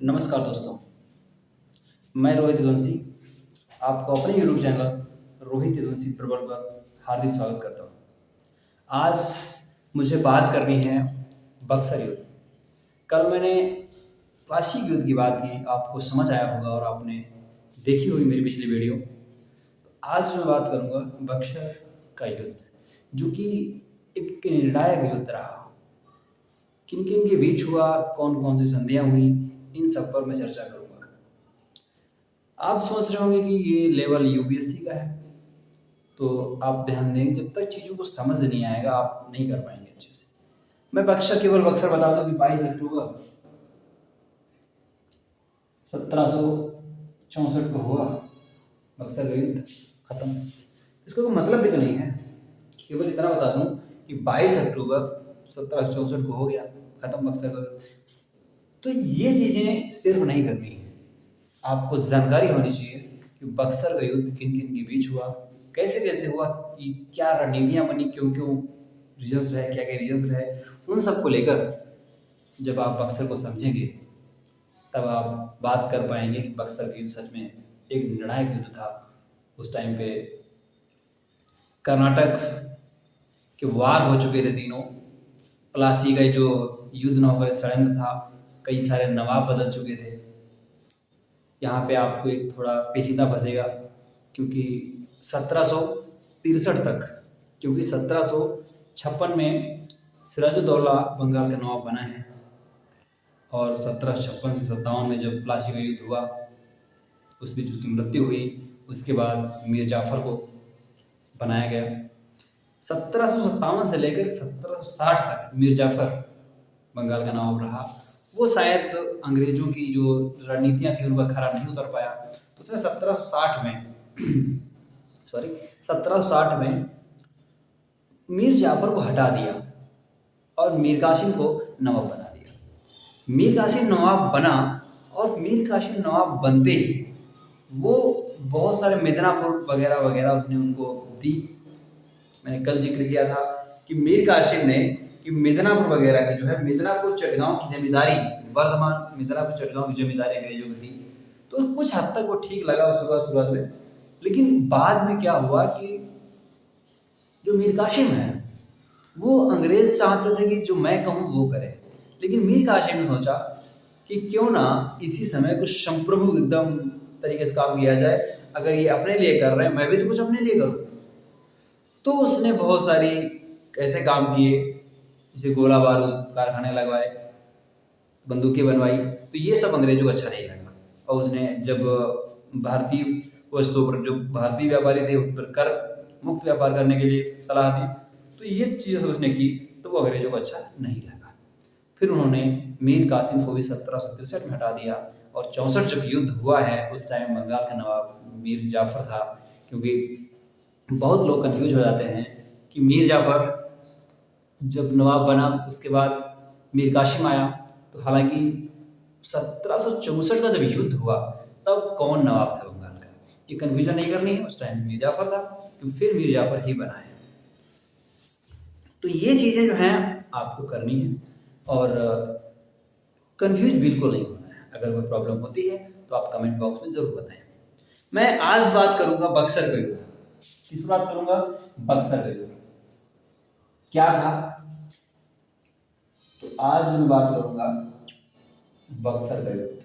नमस्कार दोस्तों, मैं रोहित यदुवंशी आपको अपने यूट्यूब चैनल रोहित यदुवंशी प्रबल पर हार्दिक स्वागत करता हूँ। आज मुझे बात करनी है बक्सर युद्ध। कल मैंने प्लासी युद्ध की बात की, आपको समझ आया होगा और आपने देखी होगी मेरी पिछली वीडियो। आज मैं बात करूँगा बक्सर का युद्ध, जो कि एक निर्णायक युद्ध रहा। किन किन के बीच हुआ, कौन कौन सी संधियाँ हुई, इन सब पर मैं चर्चा करूँगा। आप सोच रहे होंगे कि ये लेवल यूपीएससी का है, तो आप ध्यान दें, जब तक चीज़ों को समझ नहीं आएगा आप नहीं कर पाएंगे अच्छे से। मैं केवल बक्सर बता दूं कि 22 अक्टूबर 1764 को हुआ बक्सर का युद्ध खत्म। इसका कोई मतलब भी तो नहीं है, केवल इतना बता दूं कि 22 अक्टूबर 1764 को हो गया खत्म बक्सर का युद्ध। तो ये चीज़ें सिर्फ नहीं करनी है, आपको जानकारी होनी चाहिए कि बक्सर का युद्ध किन किन के बीच हुआ, कैसे कैसे हुआ, कि क्या रणनीतियाँ बनी, क्यों क्यों रीजन्स रहे, क्या क्या रीजन्स रहे। उन सब को लेकर जब आप बक्सर को समझेंगे तब आप बात कर पाएंगे कि बक्सर का युद्ध सच में एक निर्णायक युद्ध था। उस टाइम पे कर्नाटक के वार हो चुके थे तीनों। प्लासी का जो युद्ध न होकर षड्यंत्र था, कई सारे नवाब बदल चुके थे। यहाँ पे आपको एक थोड़ा पेचीदा फंसेगा, क्योंकि 1763 तक, क्योंकि 1756 में सिराजुद्दौला बंगाल का नवाब बना है, और 1756 से 57 में जब प्लासी का युद्ध हुआ उस बीच उसकी मृत्यु हुई। उसके बाद मीर जाफर को बनाया गया। 1757 से लेकर 1760 तक मीर जाफर बंगाल का नवाब रहा। वो शायद अंग्रेजों की जो रणनीतियाँ थी उन पर खरा नहीं उतर पाया, तो उसने 1760 में मीर जाफर को हटा दिया और मीर कासिम को नवाब बना दिया। मीर कासिम नवाब बना, और मीर कासिम नवाब बनते ही वो बहुत सारे मिदनापुर वगैरह वगैरह उसने उनको दी। मैंने कल जिक्र किया था कि मीर कासिम ने कि मिदनापुर वगैरह की जो है, मिदनापुर चटगांव की जमींदारी, वर्धमान मिदनापुर चटगांव की जमींदारी अंग्रेजों की थी। तो कुछ हद तक वो ठीक लगा शुरुआत में, लेकिन बाद में क्या हुआ कि जो मीर कासिम है वो अंग्रेज चाहते थे कि जो मैं कहूँ वो करे, लेकिन मीर कासिम ने सोचा कि क्यों ना इसी समय कुछ संप्रभु एकदम तरीके से काम किया जाए। अगर ये अपने लिए कर रहे हैं, मैं भी तो कुछ अपने लिए करूँ। तो उसने बहुत सारी ऐसे काम किए, जैसे गोला बारूद कारखाने लगवाए, बंदूकें बनवाई। तो ये सब अंग्रेजों को अच्छा नहीं लगा, और उसने जब भारतीय वस्तुओं पर, जो भारतीय व्यापारी थे उन पर कर मुक्त व्यापार करने के लिए सलाह दी, तो ये चीज़ें उसने की, तो वो अंग्रेजों को अच्छा नहीं लगा। फिर उन्होंने मीर कासिम को भी 1763 में हटा दिया, और 64 जब युद्ध हुआ है उस टाइम बंगाल का नवाब मीर जाफर था। क्योंकि बहुत लोग कंफ्यूज हो जाते हैं कि मीर जाफर जब नवाब बना उसके बाद मीर कासिम आया, तो हालांकि 1764 का जब युद्ध हुआ तब कौन नवाब था बंगाल का, ये कन्फ्यूजन नहीं करनी है। उस टाइम मीर जाफर था, तो फिर मीर जाफर ही बना है। तो ये चीज़ें जो हैं आपको करनी है, और कंफ्यूज बिल्कुल नहीं होना है। अगर कोई प्रॉब्लम होती है तो आप कमेंट बॉक्स में ज़रूर बताएं। मैं आज बात करूंगा बक्सर का युद्ध। किस बात करूंगा? बक्सर का युद्ध क्या था। तो आज मैं बात करूंगा बक्सर का युद्ध।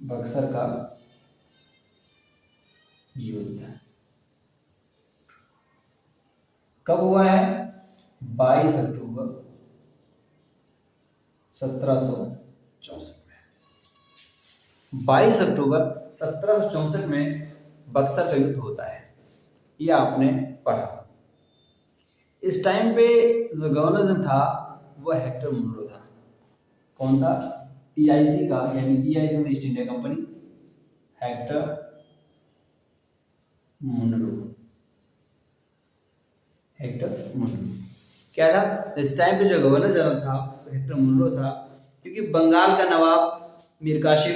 बक्सर का युद्ध कब हुआ है? 22 अक्टूबर 1764 में। 22 अक्टूबर 1764 में बक्सर का युद्ध होता है, ये आपने पढ़ा। इस टाइम पे जो गवर्नर था वो हेक्टर मुनरो था। कौन था? ईआईसी का, यानी ईआईसी में East India Company, Hector Munro. Hector Munro क्या था? इस टाइम पे जो गवर्नर जनरल था तो हेक्टर मुनरो था, क्योंकि बंगाल का नवाब मीर कासिम,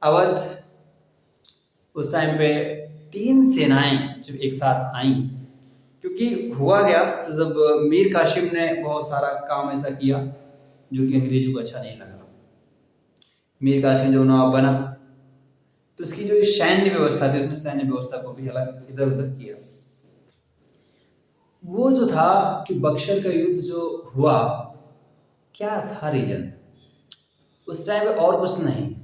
अवध, उस टाइम पे 3 सेनाएं जब एक साथ आई। क्योंकि हुआ गया, जब मीर कासिम ने बहुत सारा काम ऐसा किया जो कि अंग्रेजों को अच्छा नहीं लगा, मीर कासिम जब नवाब बना तो उसकी जो सैन्य व्यवस्था थी, उसने सैन्य व्यवस्था को भी अलग इधर उधर किया। वो जो था कि बक्सर का युद्ध जो हुआ, क्या था रीजन उस टाइम पे? और कुछ नहीं,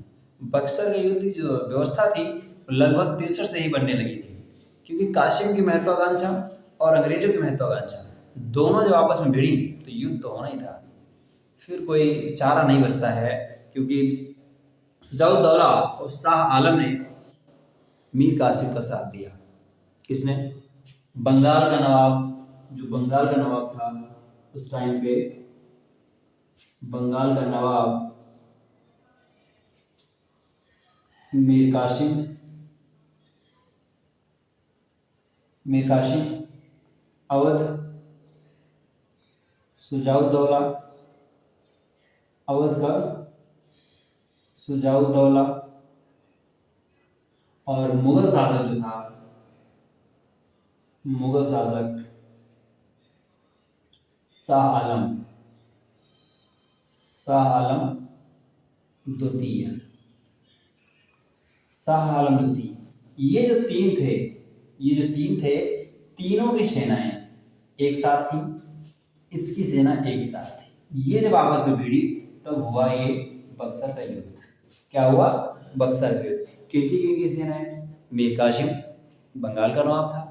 बक्सर का युद्ध की जो व्यवस्था थी लगभग 63 से ही बनने लगी थी, क्योंकि कासिम की महत्वाकांक्षा और अंग्रेजों की महत्वाकांक्षा दोनों जब आपस में भिड़ी तो युद्ध तो होना ही था। फिर कोई चारा नहीं बचता है, क्योंकि सुजाउद्दौला और शाह आलम ने मीर कासिम का साथ दिया। किसने? बंगाल का नवाब, जो बंगाल का नवाब था उस टाइम पे, बंगाल का नवाब मीर कासिम, अवध सुजाउद्दौला, अवध का सुजाउद्दौला, और मुगल शासक जो था, मुगल शासक शाह आलम द्वितीय। शाह आलम द्वितीय, ये जो तीन थे, तीनों की सेनाएं एक साथ थी, इसकी सेना एक साथ थी। ये जब आपस में भिड़ी तब हुआ ये बक्सर का युद्ध। क्या हुआ? बक्सर का युद्ध। किनकी सेनाएं? मीर कासिम बंगाल का नवाब था,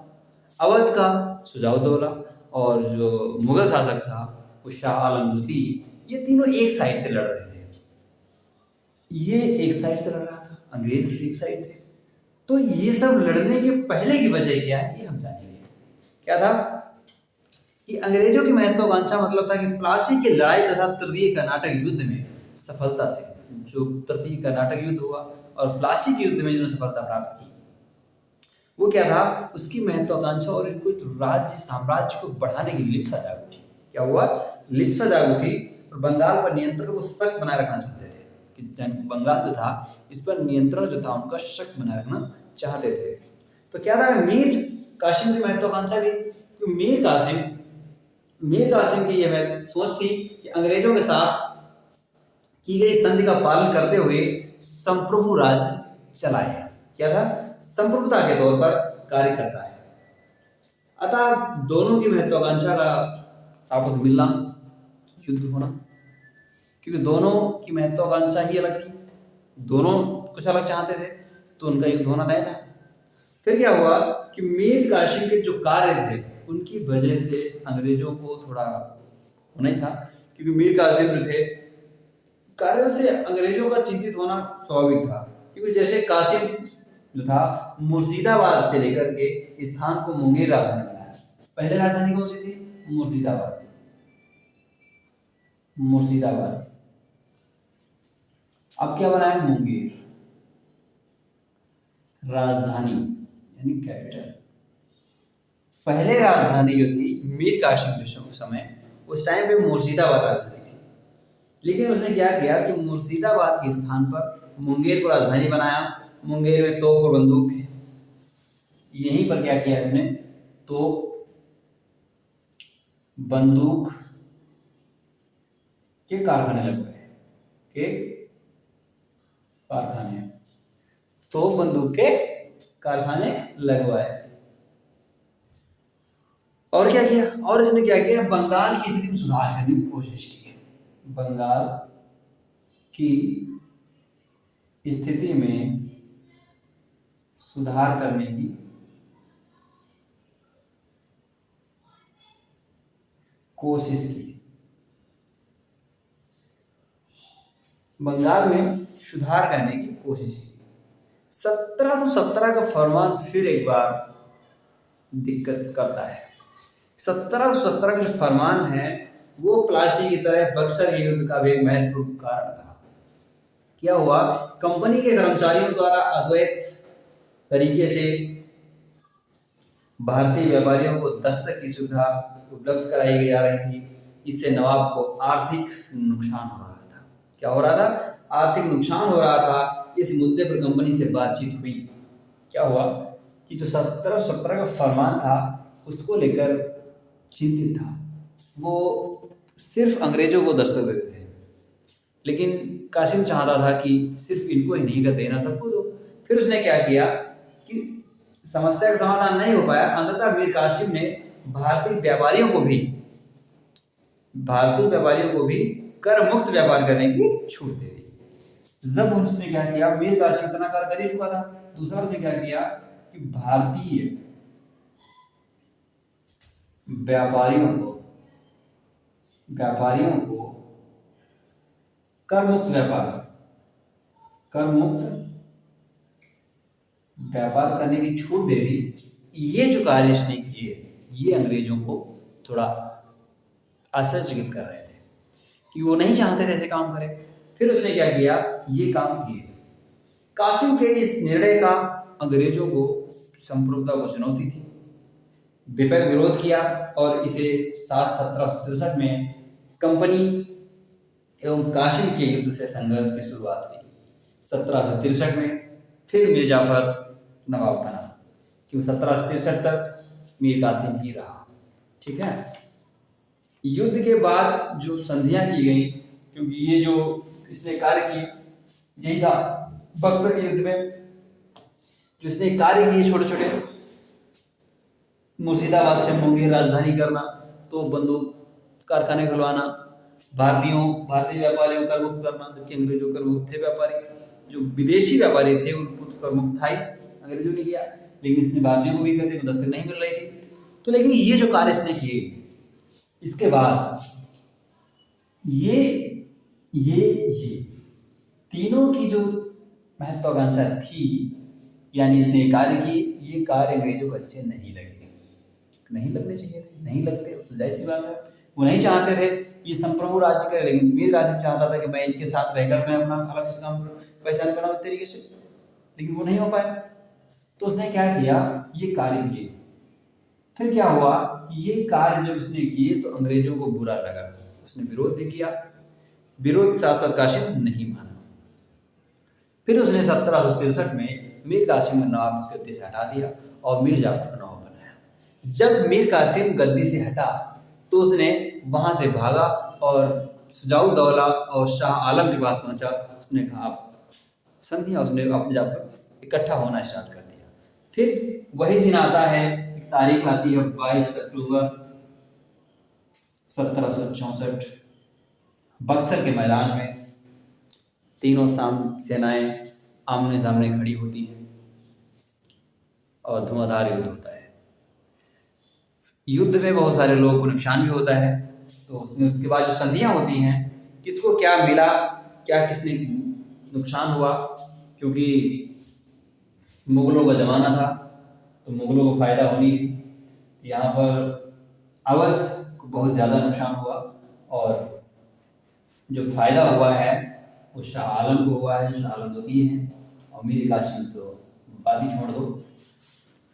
अवध का सुजाउद्दौला, और जो मुगल शासक था वो शाह आलम द्वितीय। ये तीनों एक साइड से लड़ रहे थे। ये एक साइड से लड़ रहा था, अंग्रेज एक साइड थे। तो ये सब लड़ने के पहले की वजह क्या है, ये हम जानेंगे। क्या था कि अंग्रेजों की महत्वाकांक्षा मतलब था कि प्लासी की लड़ाई तथा तृतीय कर्नाटक युद्ध में सफलता से, जो तृतीय कर्नाटक युद्ध हुआ और प्लासी के युद्ध में जिन्होंने सफलता प्राप्त की, वो क्या था, उसकी महत्वाकांक्षा और इनको राज्य साम्राज्य को बढ़ाने की लिप्सा जाग उठी। क्या हुआ? लिप्सा जाग उठी और बंगाल पर नियंत्रण को सख्त बनाए रखना चाहते थे, कि बंगाल जो था इस पर नियंत्रण जो था उनका सख्त बनाए रखना चाहते थे। तो क्या था, मीर कासिम की महत्वाकांक्षा भी, कि मीर कासिम की यह सोच थी कि अंग्रेजों के साथ की गई संधि का पालन करते हुए संप्रभु राज्य चलाए। क्या था? संप्रभुता के तौर पर कार्य करता है। अतः दोनों की महत्वाकांक्षा का आपस में मिलना, युद्ध होना, क्योंकि दोनों की महत्वाकांक्षा ही अलग थी, दोनों कुछ अलग चाहते थे, तो उनका युद्ध होना तय था। फिर क्या हुआ कि मीर कासिम के जो कार्य थे उनकी वजह से अंग्रेजों को थोड़ा होना ही था, क्योंकि मीर कासिम जो थे कार्यों से अंग्रेजों का चिंतित होना स्वाभाविक था। क्योंकि जैसे कासिम जो था मुर्शिदाबाद से लेकर के स्थान को मुंगेर राजधानी बनाया। पहले राजधानी कौन सी थी? मुर्शिदाबाद। अब क्या बनाया? मुंगेर राजधानी यानी कैपिटल। पहले राजधानी जो थी मीर कासिम के समय, उस टाइम पे मुर्शिदाबाद राजधानी थी, लेकिन उसने क्या किया कि मुर्शिदाबाद के स्थान पर मुंगेर को राजधानी बनाया। मुंगेर में तोप और बंदूक है, यहीं पर क्या किया इसने, तोप बंदूक के कारखाने लगवाए, तोप बंदूक के कारखाने लगवाए। और क्या किया? और इसने क्या किया, बंगाल की स्थिति में सुधार करने की कोशिश की। बंगाल की स्थिति में सुधार करने की कोशिश की। बंगाल में सुधार करने की कोशिश की। 1717 का फरमान फिर एक बार दिक्कत करता है। 1717 का जो फरमान है वो प्लासी की तरह बक्सर के युद्ध का भी एक महत्वपूर्ण कारण था। क्या हुआ, कंपनी के कर्मचारियों द्वारा अद्वैत तरीके से भारतीय व्यापारियों को दस्तक की सुविधा उपलब्ध कराई जा रही थी। इससे नवाब को आर्थिक नुकसान हो रहा था। क्या हो रहा था? आर्थिक नुकसान हो रहा था। इस मुद्दे पर कंपनी से बातचीत हुई। क्या हुआ कि जो 1717 का फरमान था उसको लेकर चिंतित था। वो सिर्फ अंग्रेजों को दस्तक देते थे, लेकिन कासिम चाहता था कि सिर्फ इनको ही नहीं कर देना, सबको दो। फिर उसने क्या किया कि समस्या का समाधान नहीं हो पाया, अंततः मीर कासिम ने भारतीय व्यापारियों को भी भारतीय व्यापारियों को भी कर मुक्त व्यापार करने की छूट दे दी। जब उसने क्या किया, मीर कासिम इतना कर ही चुका था, दूसरा उसने क्या किया कि भारतीय व्यापारियों को कर मुक्त व्यापार करने की छूट दे दी। ये जो कार्य इसने किए, ये अंग्रेजों को थोड़ा आश्चर्यचकित कर रहे थे कि वो नहीं चाहते थे ऐसे काम करें। फिर उसने क्या किया, ये काम किए। कासिम के इस निर्णय का अंग्रेजों को संप्रभुता को चुनौती थी, व्यापक विरोध किया और इसे 1763 में कंपनी एवं कासिम के युद्ध से संघर्ष की शुरुआत हुई। 1763 में फिर मीर जाफर नवाब बना, क्योंकि 1763 तक मीर कासिम ही रहा। ठीक है। युद्ध के बाद जो संधियां की गई, क्योंकि ये जो इसने कार्य की यही था बक्सर के युद्ध में, जो इसने कार्य किए छोटे छोटे, मुर्शिदाबाद से मुंगेर राजधानी करना, तो बंदूक कारखाने खुलवाना, भारतीय व्यापारियों को कर मुक्त करना, जबकि अंग्रेजों कर मुक्त थे व्यापारी। जो विदेशी व्यापारी थे उनको तो कर मुक्त था ही, अंग्रेजों ने किया, लेकिन इसने भारतीयों को भी कर दिया, दस्तक नहीं मिल रही थी। तो लेकिन ये जो कार्य इसने किए, इसके बाद ये तीनों की जो महत्वाकांक्षा थी, यानी इसने कार्य किए, ये कार्य अंग्रेजों को अच्छे नहीं लगे, नहीं लगने चाहिए थे, नहीं लगते तो जाहिर सी बात है वो नहीं चाहते थे ये संप्रभु राज्य करे। लेकिन मीर कासिम चाहता था कि मैं इनके साथ रहकर मैं अपना अलग से काम पहचान बनाऊं तरीके से, लेकिन वो नहीं हो पाया। तो उसने क्या किया, ये कार्य किए। फिर क्या हुआ कि ये कार्य जब उसने किए तो अंग्रेजों को बुरा लगा, उसने विरोध भी किया, विरोध साथ कासिम नहीं माना। फिर उसने 1763 में मीर कासिम को नवाब गद्दी से हटा दिया और मीर जाफर को नवाब बनाया। जब मीर कासिम गद्दी से हटा तो उसने वहां से भागा और सुजाउद्दौला और शाह आलम के पास पहुंचा। उसने कहा आप संधियां, उसने अपने जाकर इकट्ठा होना स्टार्ट कर दिया। फिर वही दिन आता है, एक तारीख आती है 22 अक्टूबर 1764, बक्सर के मैदान में तीनों सेनाएं आमने सामने खड़ी होती हैं और धुआंधार युद्ध होता है। युद्ध में बहुत सारे लोगों को नुकसान भी होता है। तो उसमें उसके बाद जो संधियां होती हैं, किसको क्या मिला, क्या किसने नुकसान हुआ, क्योंकि मुगलों का जमाना था तो मुगलों को फायदा होनी थी। यहाँ पर अवध को बहुत ज़्यादा नुकसान हुआ और जो फायदा हुआ है वो शाह आलम को हुआ है। शाह आलम तो दिए हैं और मीर कासिम तो बात ही छोड़ दो,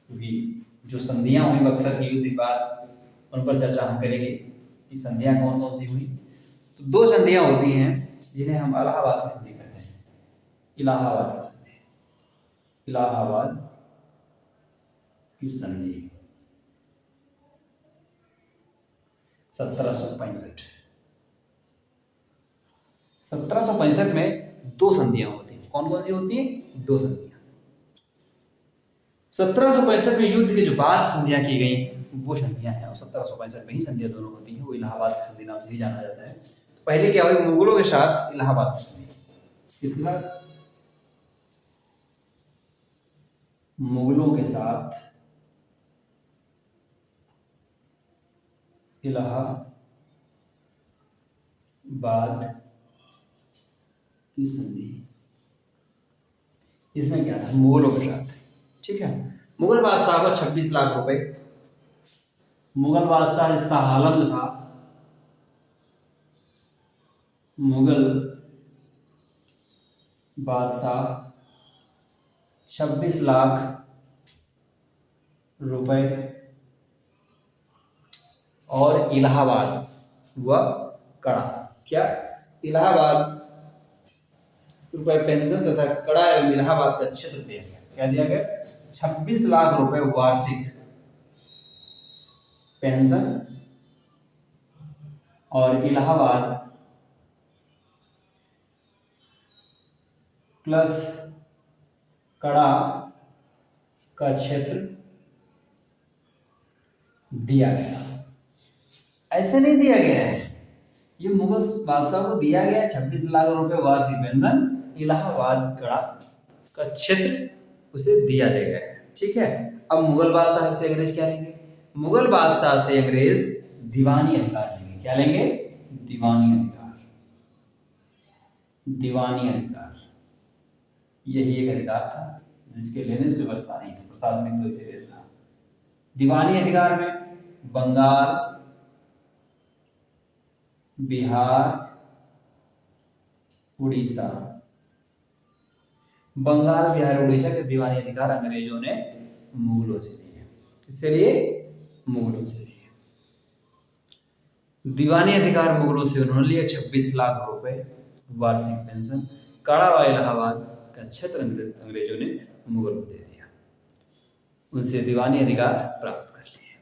क्योंकि जो संधियां हुई बक्सर के युद्ध के बाद उन पर चर्चा हम करेंगे कि संधियां कौन कौन सी हुई। तो दो संधियां होती हैं जिन्हें हम इलाहाबाद की संधि कहते हैं। इलाहाबाद की संधि, इलाहाबाद की संधि 1765 में दो संधियां होती हैं। कौन कौन सी होती है? दो संधियां। 1765 में युद्ध के जो बाद संधियां की गई वो संधियां हैं और 1765 में ही संधियां दोनों होती हैं, वो इलाहाबाद की संधि नाम से ही जाना जाता है। तो पहले क्या हुई, मुगलों के साथ इलाहाबाद की संधि, किसके साथ? मुगलों के साथ इलाहाबाद की संधि। इसमें क्या था, मुगलों के साथ, ठीक है। मुगल बादशाह को 26 लाख रुपए, मुगल बादशाह शाह आलम जो था, मुगल बादशाह 26 लाख रुपए और इलाहाबाद हुआ कड़ा। क्या? इलाहाबाद रुपए पेंशन तथा कड़ा एवं इलाहाबाद का क्षेत्र दिया गया। क्या दिया गया? 26 लाख रुपए वार्षिक पेंशन और इलाहाबाद प्लस कड़ा का क्षेत्र दिया गया। ऐसे नहीं दिया गया है, ये मुगल बादशाह को दिया गया 26 लाख रुपए वार्षिक पेंशन, इलाहाबाद कड़ा का क्षेत्र उसे दिया जाएगा। ठीक है, अब मुगल बादशाह से अंग्रेज क्या लेंगे? मुगल बादशाह से अंग्रेज दीवानी अधिकार लेंगे। क्या लेंगे? दीवानी अधिकार। दीवानी अधिकार यही एक अधिकार था जिसके लेने से व्यवस्था नहीं थी, प्रशासनिक तो इसे लेना। दीवानी अधिकार में बंगाल, बिहार, उड़ीसा, बंगाल, बिहार, उड़ीसा के दीवानी अधिकार अंग्रेजों ने मुगलों से लिए। किससे लिए? मुगलों से लिए। दीवानी अधिकार मुगलों से उन्होंने लिए 26 लाख रुपए वार्षिक पेंशन, कड़ा व इलाहाबाद का क्षेत्र अंग्रेजों ने मुगलों को दे दिया। उनसे दीवानी अधिकार प्राप्त कर लिए।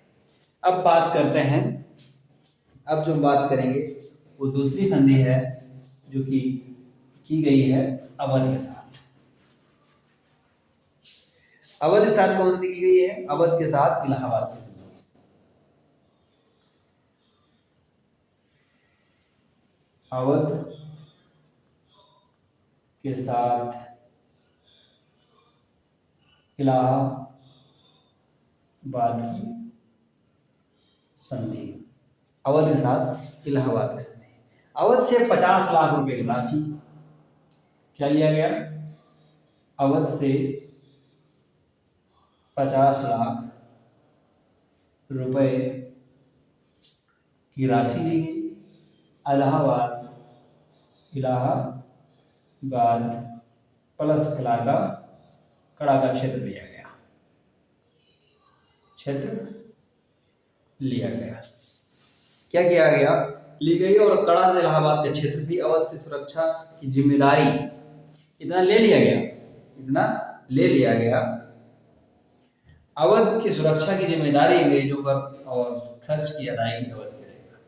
अब बात करते हैं, अब जो बात करेंगे वो दूसरी संधि है जो कि की गई है अवध के साथ। अवध के साथ कौन सी की गई है? अवध के साथ इलाहाबाद की संधि। अवध के साथ इलाहाबाद की संधि। अवध के साथ इलाहाबाद की संधि। अवध से 50 लाख रुपए की राशि क्या लिया गया? अवध से 50 लाख रुपए की राशि ली गई। इलाहाबाद प्लस कड़ा का क्षेत्र लिया गया। क्षेत्र लिया गया। क्या किया गया? ली गई और कड़ा इलाहाबाद का क्षेत्र भी अवध से सुरक्षा की जिम्मेदारी इतना ले लिया गया, इतना ले लिया गया। अवध की सुरक्षा की जिम्मेदारी अंग्रेजों पर और खर्च की अदायगी अवध करेगा।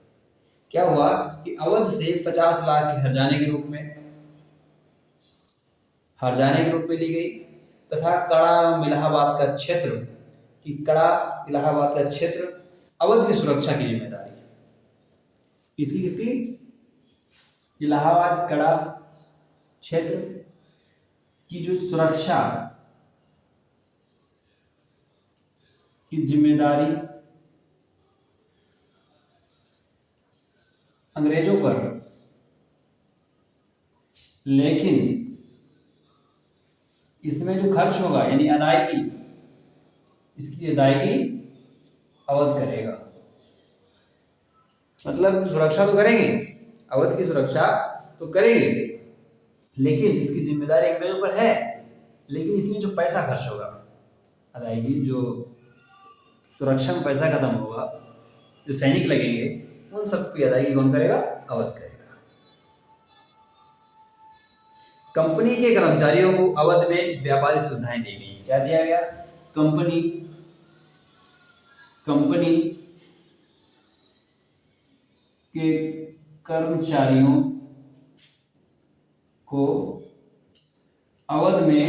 क्या हुआ कि अवध से 50 लाख के हर्जाने के रूप में ली गई तथा कड़ा एवं इलाहाबाद का क्षेत्र अवध की सुरक्षा की जिम्मेदारी किसकी? इलाहाबाद कड़ा क्षेत्र की जो सुरक्षा की जिम्मेदारी अंग्रेजों पर, लेकिन इसमें जो खर्च होगा यानी अदायगी, इसकी अदायगी अवध करेगा। मतलब सुरक्षा तो करेंगे, अवध की सुरक्षा तो करेंगे, लेकिन इसकी जिम्मेदारी अंग्रेजों पर है। लेकिन इसमें जो पैसा खर्च होगा, अदायगी, जो सुरक्षा में पैसा खत्म होगा, जो सैनिक लगेंगे, उन सबकी अदायगी कौन करेगा? अवध करेगा। कंपनी के कर्मचारियों को अवध में व्यापारिक सुविधाएं दी गई। क्या दिया गया? कंपनी के कर्मचारियों को अवध में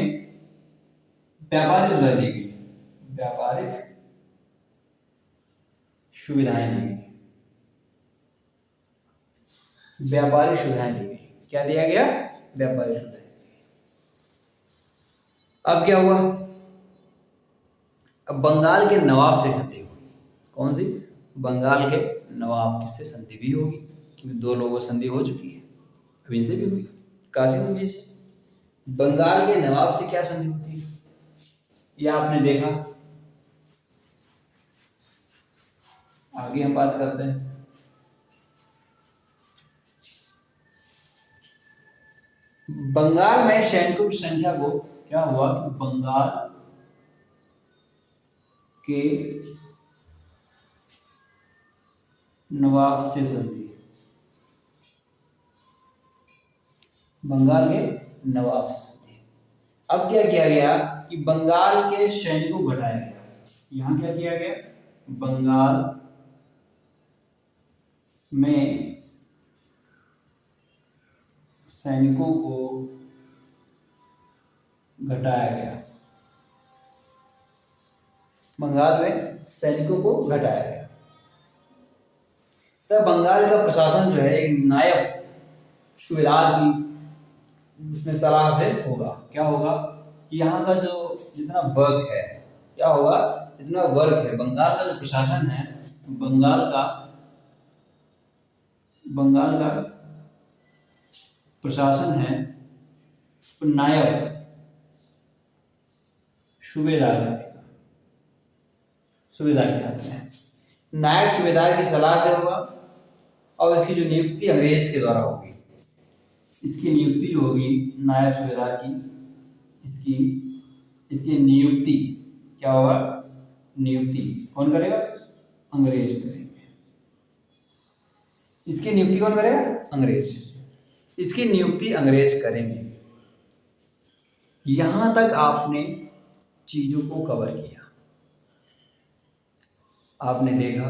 व्यापारिक सुविधाएं दी गई। व्यापारिक सुविधाएं दी गई। व्यापारिक सुविधाएं दी गई। क्या दिया गया? व्यापारिक सुविधाएं। अब क्या हुआ? अब बंगाल के नवाब से संधि होगी। कौन सी? बंगाल के नवाब किससे संधि भी होगी, क्योंकि दो लोगों से संधि हो चुकी है, अब इनसे भी हुई। कासिम जी से। बंगाल के नवाब से क्या संधि होती है, यह आपने देखा। आगे हम बात करते हैं। बंगाल में सैनिकों की संख्या को क्या हुआ कि बंगाल के नवाब से संधि। बंगाल के नवाब से संधि। अब क्या किया गया कि बंगाल के सैनिकों को घटाया गया। यहां क्या किया गया? बंगाल में सैनिकों को घटाया गया, बंगाल में सैनिकों को घटाया गया। तब बंगाल का प्रशासन जो है एक नायब सूबेदार की उसमें सलाह से होगा। क्या होगा कि यहाँ का जो जितना वर्ग है, क्या होगा, जितना वर्ग है, बंगाल का जो प्रशासन है, बंगाल का प्रशासन है तो नायब सूबेदार के हाथ में है। नायब सूबेदार की सलाह से होगा और इसकी जो नियुक्ति अंग्रेज के द्वारा होगी। इसकी नियुक्ति जो होगी नायब सूबेदार की, इसकी नियुक्ति क्या होगा, नियुक्ति कौन करेगा, अंग्रेज करेंगे। इसकी नियुक्ति कौन करेगा, अंग्रेज। इसकी नियुक्ति अंग्रेज करेंगे। यहां तक आपने चीजों को कवर किया। आपने देखा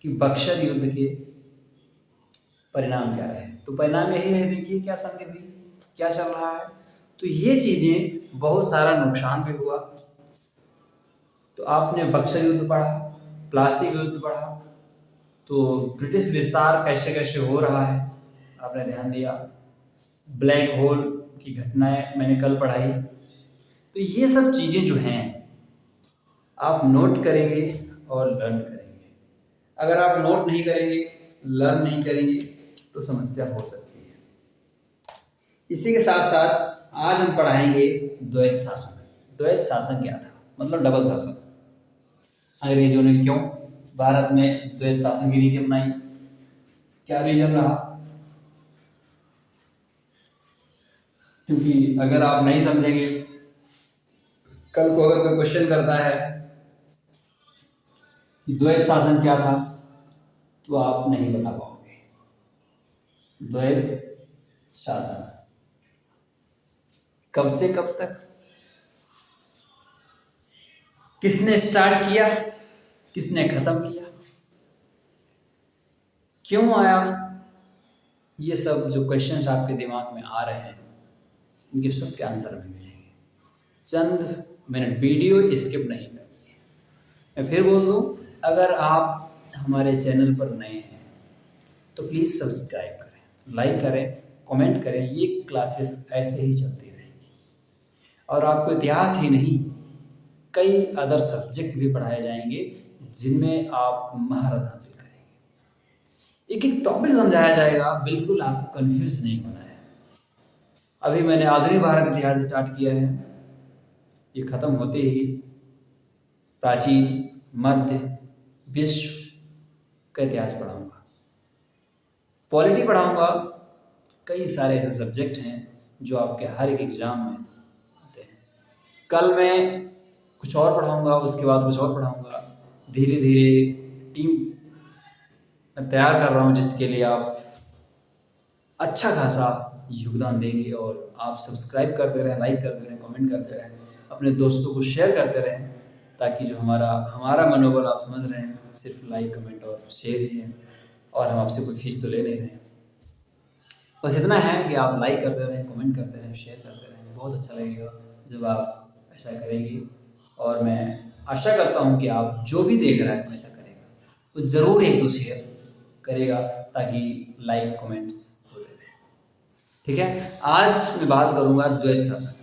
कि बक्सर युद्ध के परिणाम क्या रहे, तो परिणाम यही रहे, देखिए क्या संधि हुई, क्या चल रहा है। तो ये चीजें बहुत सारा नुकसान भी हुआ। तो आपने बक्सर युद्ध पढ़ा, प्लासी युद्ध पढ़ा, तो ब्रिटिश विस्तार कैसे कैसे हो रहा है आपने ध्यान दिया। ब्लैक होल की घटनाएं मैंने कल पढ़ाई। तो ये सब चीजें जो हैं आप नोट करेंगे और लर्न करेंगे। अगर आप नोट नहीं करेंगे, लर्न नहीं करेंगे तो समस्या हो सकती है। इसी के साथ साथ आज हम पढ़ाएंगे द्वैत शासन। द्वैत शासन क्या था, मतलब डबल शासन। अंग्रेजों ने क्यों भारत में द्वैत शासन की नीति अपनाई, क्या रीजन रहा। क्योंकि अगर आप नहीं समझेंगे, कल को अगर कोई क्वेश्चन करता है कि द्वैत शासन क्या था, तो आप नहीं बता पाओगे। द्वैत शासन कब से कब तक, किसने स्टार्ट किया, किसने खत्म किया, क्यों आया, ये सब जो क्वेश्चंस आपके दिमाग में आ रहे हैं इनके सब के आंसर में मिलेंगे। चंद मिनट, वीडियो स्किप नहीं करनी है। मैं फिर बोल दूं, अगर आप हमारे चैनल पर नए हैं तो प्लीज़ सब्सक्राइब करें, लाइक करें, कमेंट करें। ये क्लासेस ऐसे ही चलती रहेंगी और आपको इतिहास ही नहीं कई अदर सब्जेक्ट भी पढ़ाए जाएंगे जिनमें आप महारत हासिल करेंगे। एक एक टॉपिक समझाया जाएगा, बिल्कुल आपको कंफ्यूज नहीं होना है। अभी मैंने आधुनिक भारत इतिहास स्टार्ट किया है, ये खत्म होते ही प्राचीन, मध्य, विश्व का इतिहास पढ़ाऊंगा, पॉलिटी पढ़ाऊंगा। कई सारे ऐसे सब्जेक्ट हैं जो आपके हर एक एग्जाम में आते हैं। कल मैं कुछ और पढ़ाऊंगा, उसके बाद कुछ और पढ़ाऊंगा। धीरे धीरे टीम मैं तैयार कर रहा हूँ जिसके लिए आप अच्छा खासा योगदान देंगे। और आप सब्सक्राइब करते रहें, लाइक करते रहें, कमेंट करते रहें, अपने दोस्तों को शेयर करते रहें, ताकि जो हमारा मनोबल आप समझ रहे हैं सिर्फ लाइक, कमेंट और शेयर ही है, और हम आपसे कोई फीस तो ले नहीं रहे। बस इतना है कि आप लाइक करते रहें, कमेंट करते रहें, शेयर करते रहें। बहुत अच्छा लगेगा जब आप ऐसा करेंगे। और मैं आशा करता हूँ कि आप जो भी देख रहा है ऐसा करेगा, तो ज़रूर एक दो शेयर करेगा ताकि लाइक कमेंट्स होते रहे। ठीक है, आज मैं बात करूँगा द्वैत शासन।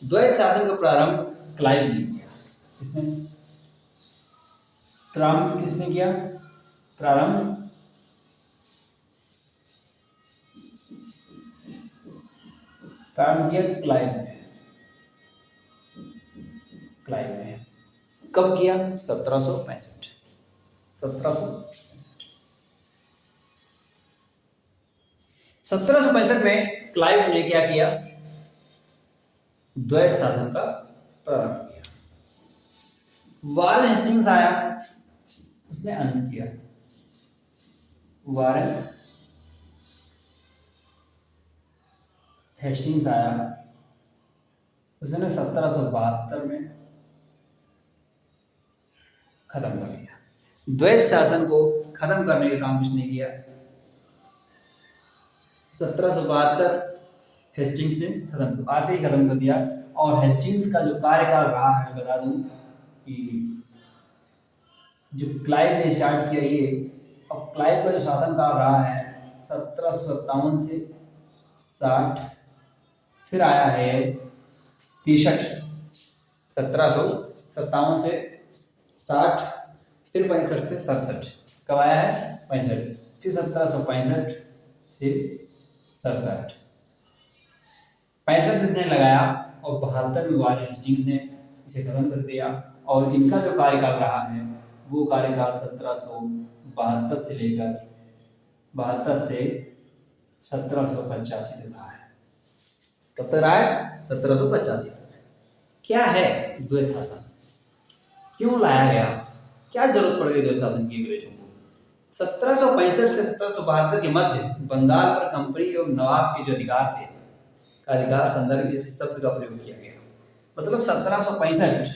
द्वैत शासन का प्रारंभ क्लाइव ने किया। किसने किया प्रारंभ? प्रारंभ किया क्लाइव ने। कब किया? 1765। 1765 में क्लाइव ने क्या किया? द्वैत शासन का प्रारंभ किया। वारेन हेस्टिंग्स आया, उसने अंत किया। वारेन हेस्टिंग्स आया, उसने 1772 में खत्म कर दिया। द्वैत शासन को खत्म करने का काम किसने किया? 1772 हेस्टिंग्स ने आते ही खत्म कर दिया। और हेस्टिंग्स का जो कार्यकाल रहा है, बता दूं कि जो क्लाइव ने स्टार्ट किया ये, और क्लाइव का जो शासनकाल रहा है 1757 से 60, फिर आया है 63, 1757 से 60, फिर 65 से 67, कब आया है 65, फिर 1765 से 67, 65 इसने लगाया और 72 में वारेन हेस्टिंग्स ने इसे खत्म कर दिया। और इनका जो कार्यकाल रहा है वो कार्यकाल 1772 से लेकर 72 से 1785 तक रहा है। कब तक रहा है? 1785 तक। क्या है द्वैत शासन, क्यों लाया गया, क्या जरूरत पड़ गई द्वैत शासन की अंग्रेजों को? 1765 से 1772 के मध्य बंगाल पर कंपनी एवं नवाब के जो अधिकार थे का अधिकार संदर्भ इस शब्द का प्रयोग किया गया। मतलब 1765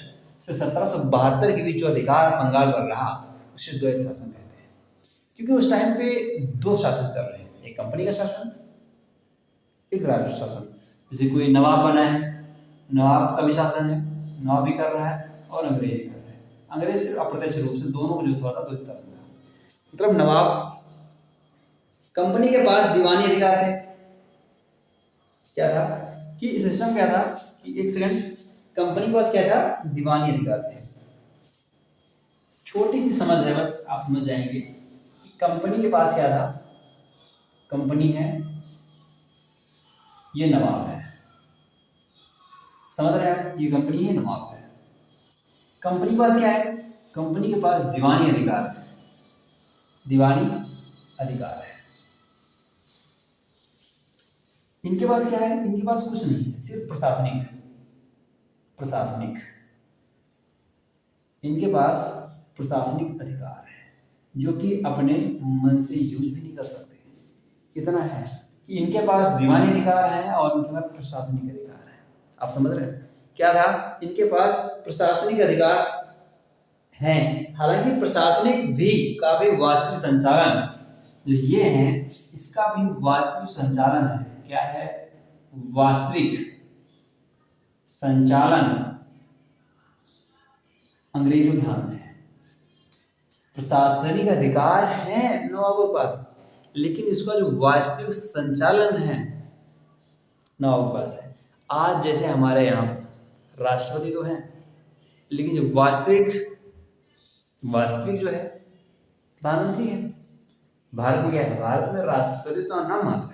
से 1772 के बीच जो अधिकार बंगाल पर रहा उसे द्वैत शासन कहते हैं। क्योंकि उस टाइम पे दो शासन चल रहे हैं, एक कंपनी का शासन, एक राजपूत शासन। जैसे कोई नवाब बना है, नवाब का भी शासन है, नवाब भी कर रहा है और अंग्रेज भी कर रहे हैं। अंग्रेज सिर्फ अप्रत्यक्ष रूप से, दोनों को जो हुआ था द्वैत शासन था। मतलब नवाब, कंपनी के पास दीवानी अधिकार थे। क्या था कि सिस्टम क्या था कि, एक सेकंड, कंपनी के पास क्या था? दीवानी अधिकार थे। छोटी सी समझ है, बस आप समझ जाएंगे कि कंपनी के पास क्या था। कंपनी है, ये नवाब है, समझ रहे हैं आप? ये कंपनी है, नवाब है। कंपनी के पास क्या है? कंपनी के पास दीवानी अधिकार है, दीवानी अधिकार है। इनके पास क्या है? इनके पास कुछ नहीं, सिर्फ प्रशासनिक, प्रशासनिक, इनके पास प्रशासनिक अधिकार है जो कि अपने मन से यूज भी नहीं कर सकते। इतना है कि इनके पास दीवानी अधिकार है और इनके पास प्रशासनिक अधिकार है। आप समझ रहे हैं? क्या था? इनके पास प्रशासनिक अधिकार हैं, हालांकि प्रशासनिक भी का भी वास्तविक संचालन जो ये है, इसका भी वास्तविक संचालन है। क्या है? वास्तविक संचालन अंग्रेजों के हाथ में है। प्रशासनिक अधिकार है नवाबों के पास, लेकिन इसका जो वास्तविक संचालन है नवाबों के पास है। आज जैसे हमारे यहाँ राष्ट्रपति तो हैं, लेकिन जो वास्तविक जो है प्रधानमंत्री है। भारत में क्या है? भारत में राष्ट्रपति तो नाम मात्र है,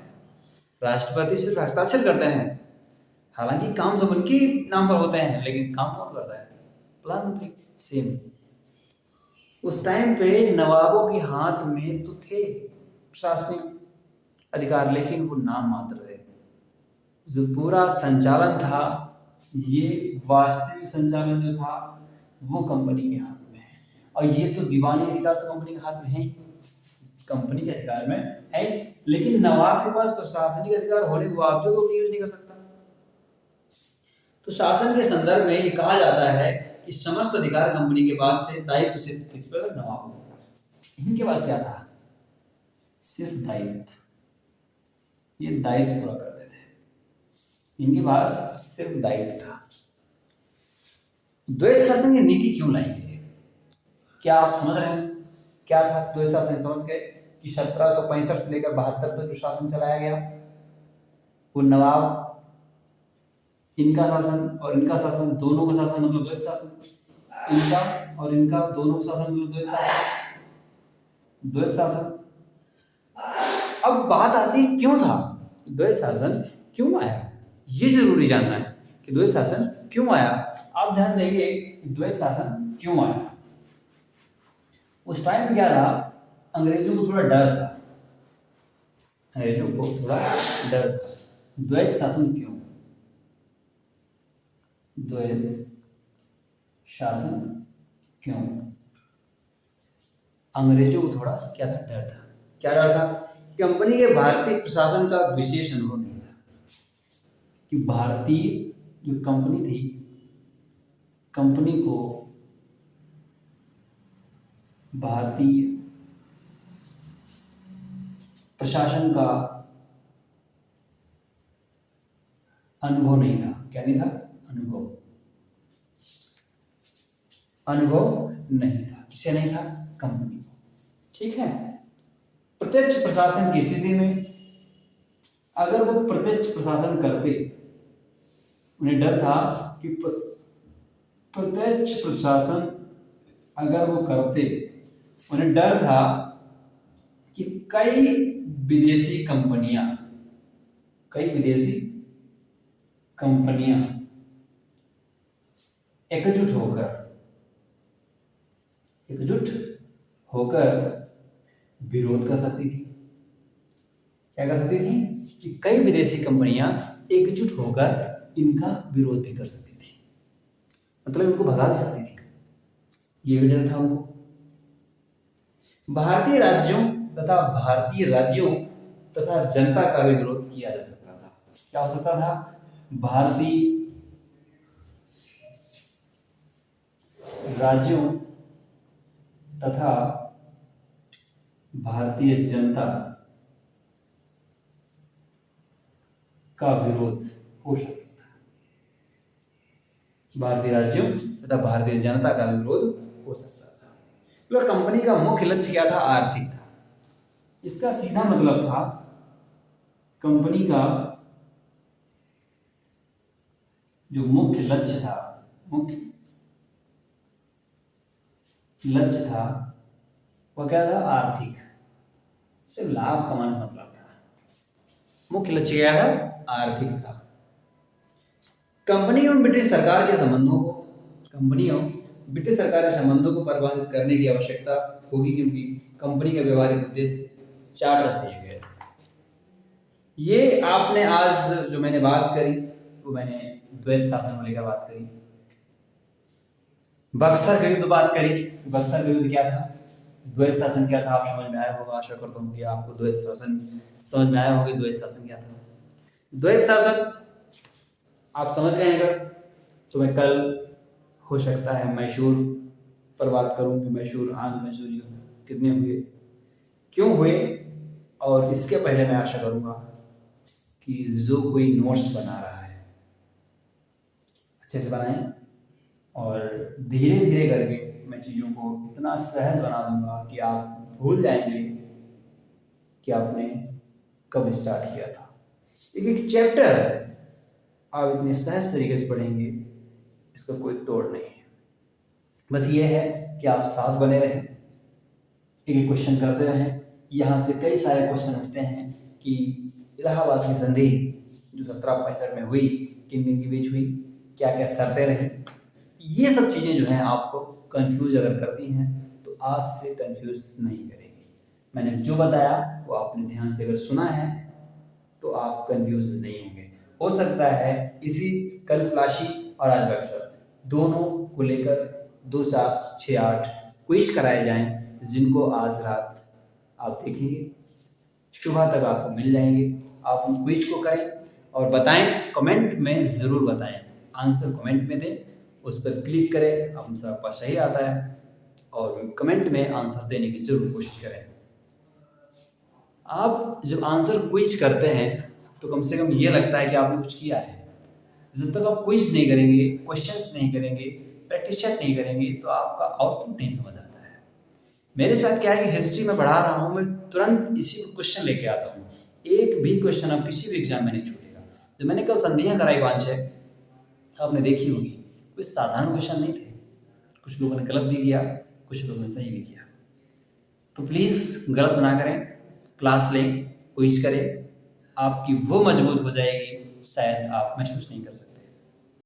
राष्ट्रपति सिर्फ हस्ताक्षर करते हैं, हालांकि काम सब उनके नाम पर होते हैं, लेकिन काम कौन करता है? प्रधानमंत्री। सेम उस टाइम पे नवाबों के हाथ में तो थे प्रशासनिक अधिकार, लेकिन वो नाम मात्र थे। जो पूरा संचालन था, ये वास्तविक संचालन जो था वो कंपनी के हाथ में है। और ये तो दीवानी अधिकार तो कंपनी के हाथ में है, कंपनी के अधिकार में है, लेकिन नवाब के पास प्रशासनिक अधिकार होने के बावजूद वो यूज नहीं कर सकता। तो शासन के संदर्भ में ये कहा जाता है कि समस्त अधिकार कंपनी के पास थे, दायित्व सिर्फ किस पर? नवाब पर। इनके पास क्या था? सिर्फ दायित्व, ये दायित्व पूरा करते थे, इनके पास सिर्फ दायित्व था। द्वैत शासन की नीति क्यों लाई गई? क्या आप समझ रहे हैं क्या था द्वैत शासन? समझ गए कि 1765 से लेकर 72 तक जो शासन चलाया गया वो नवाब, इनका शासन और इनका शासन, दोनों का शासन मतलब द्वैत शासन। इनका और इनका दोनों का शासन मतलब द्वैत शासन, द्वैत शासन। अब बात आती क्यों था द्वैत शासन, क्यों आया? ये जरूरी जानना है कि द्वैत शासन क्यों आया। आप ध्यान देंगे कि द्वैत शासन क्यों आया। उस टाइम में क्या था? अंग्रेजों को थोड़ा डर था, अंग्रेजों को थोड़ा डर था। द्वैत शासन क्यों? द्वैत शासन क्यों? अंग्रेजों को थोड़ा क्या था? डर था। क्या डर था? कंपनी के भारतीय प्रशासन का विशेष अनुभव नहीं था, कि भारतीय जो कंपनी थी, कंपनी को भारतीय प्रशासन का अनुभव नहीं था। क्या नहीं था? अनुभव। अनुभव नहीं था। किसे नहीं था? कंपनी को। ठीक है। प्रत्यक्ष प्रशासन की स्थिति में अगर वो प्रत्यक्ष प्रशासन करते, उन्हें डर था कि प्रत्यक्ष प्रशासन अगर वो करते, उन्हें डर था कि कई विदेशी कंपनियां एकजुट होकर विरोध कर सकती थी। क्या कर सकती थी? कि कई विदेशी कंपनियां एकजुट होकर इनका विरोध भी कर सकती थी, मतलब इनको भगा भी सकती थी। ये भी डर था उनको। भारतीय राज्यों तथा जनता का भी विरोध किया जा सकता था। क्या हो सकता था? भारतीय राज्यों तथा भारतीय जनता का विरोध हो सकता था। भारतीय राज्यों तथा भारतीय जनता का विरोध हो सकता था। तो कंपनी का मुख्य लक्ष्य क्या था? आर्थिक था। इसका सीधा मतलब था कंपनी का जो मुख्य लक्ष्य था वह क्या था? आर्थिक। सिर्फ लाभ कमाने से मतलब था। मुख्य लक्ष्य क्या था? आर्थिक था। कंपनी और ब्रिटिश सरकार के संबंधों को परिभाषित करने की आवश्यकता होगी, क्योंकि कंपनी का व्यवहारिक उद्देश्य चार्टर दिए गए। ये आपने आज जो मैंने बात करी वो मैंने द्वैत शासन को लेकर बात करी। बक्सर का युद्ध बात करी। बक्सर का युद्ध क्या था? द्वैत शासन क्या था? आप समझ में आया होगा। आशा करता हूँ कि आपको द्वैत शासन समझ में आया होगा। द्वैत शासन क्या था? द्वैत शासन आप समझ गए अगर, तो मैं कल हो सकता है मैसूर पर बात करूं कि मैसूर युद्ध कितने हुए, क्यों हुए, और इसके पहले मैं आशा करूंगा कि जो कोई नोट्स बना रहा है अच्छे से बनाएं, और धीरे धीरे करके मैं चीज़ों को इतना सहज बना दूंगा कि आप भूल जाएंगे कि आपने कब स्टार्ट किया था। एक एक चैप्टर आप इतने सहज तरीके से पढ़ेंगे, इसका कोई तोड़ नहीं है। बस ये है कि आप साथ बने रहें, एक एक क्वेश्चन करते रहें। यहाँ से कई सारे क्वेश्चन उठते हैं कि इलाहाबाद की संधि जो 1765 में हुई, किन किन के बीच हुई, क्या क्या शर्तें रहीं, ये सब चीज़ें जो हैं आपको कंफ्यूज अगर करती हैं तो आज से कंफ्यूज नहीं करेंगी। मैंने जो बताया वो आपने ध्यान से अगर सुना है तो आप कंफ्यूज नहीं होंगे। हो सकता है इसी कल्पलाशी और आज बक्सर दोनों को लेकर 2, 4, 6, 8 क्विज कराए जाएं, जिनको आज रात आप देखेंगे, सुबह तक आपको मिल जाएंगे। आप उन क्विज को करें और बताएं, कमेंट में ज़रूर बताएं, आंसर कमेंट में दें, उस पर क्लिक करें, आंसर आपका सही आता है और कमेंट में आंसर देने की जरूर कोशिश करें। आप जब आंसर क्विज करते हैं तो कम से कम ये लगता है कि आपने कुछ किया है। जब तक आप क्विज नहीं करेंगे, क्वेश्चंस नहीं करेंगे, प्रैक्टिस नहीं करेंगे, तो आपका आउटपुट नहीं समझ आता है। मेरे साथ क्या है कि हिस्ट्री में पढ़ा रहा हूँ, मैं तुरंत इसी क्वेश्चन लेके आता हूँ। एक भी क्वेश्चन आप किसी भी एग्जाम में नहीं छूटेगा। जब मैंने कल संधियाँ कराई 5-6, आपने देखी होगी, कोई साधारण क्वेश्चन नहीं थे। कुछ लोगों ने गलत भी किया, कुछ लोगों ने सही भी किया। तो प्लीज़ गलत ना करें, क्लास लें, क्विज करें, आपकी वो मजबूत हो जाएगी, शायद आप महसूस नहीं कर सकते।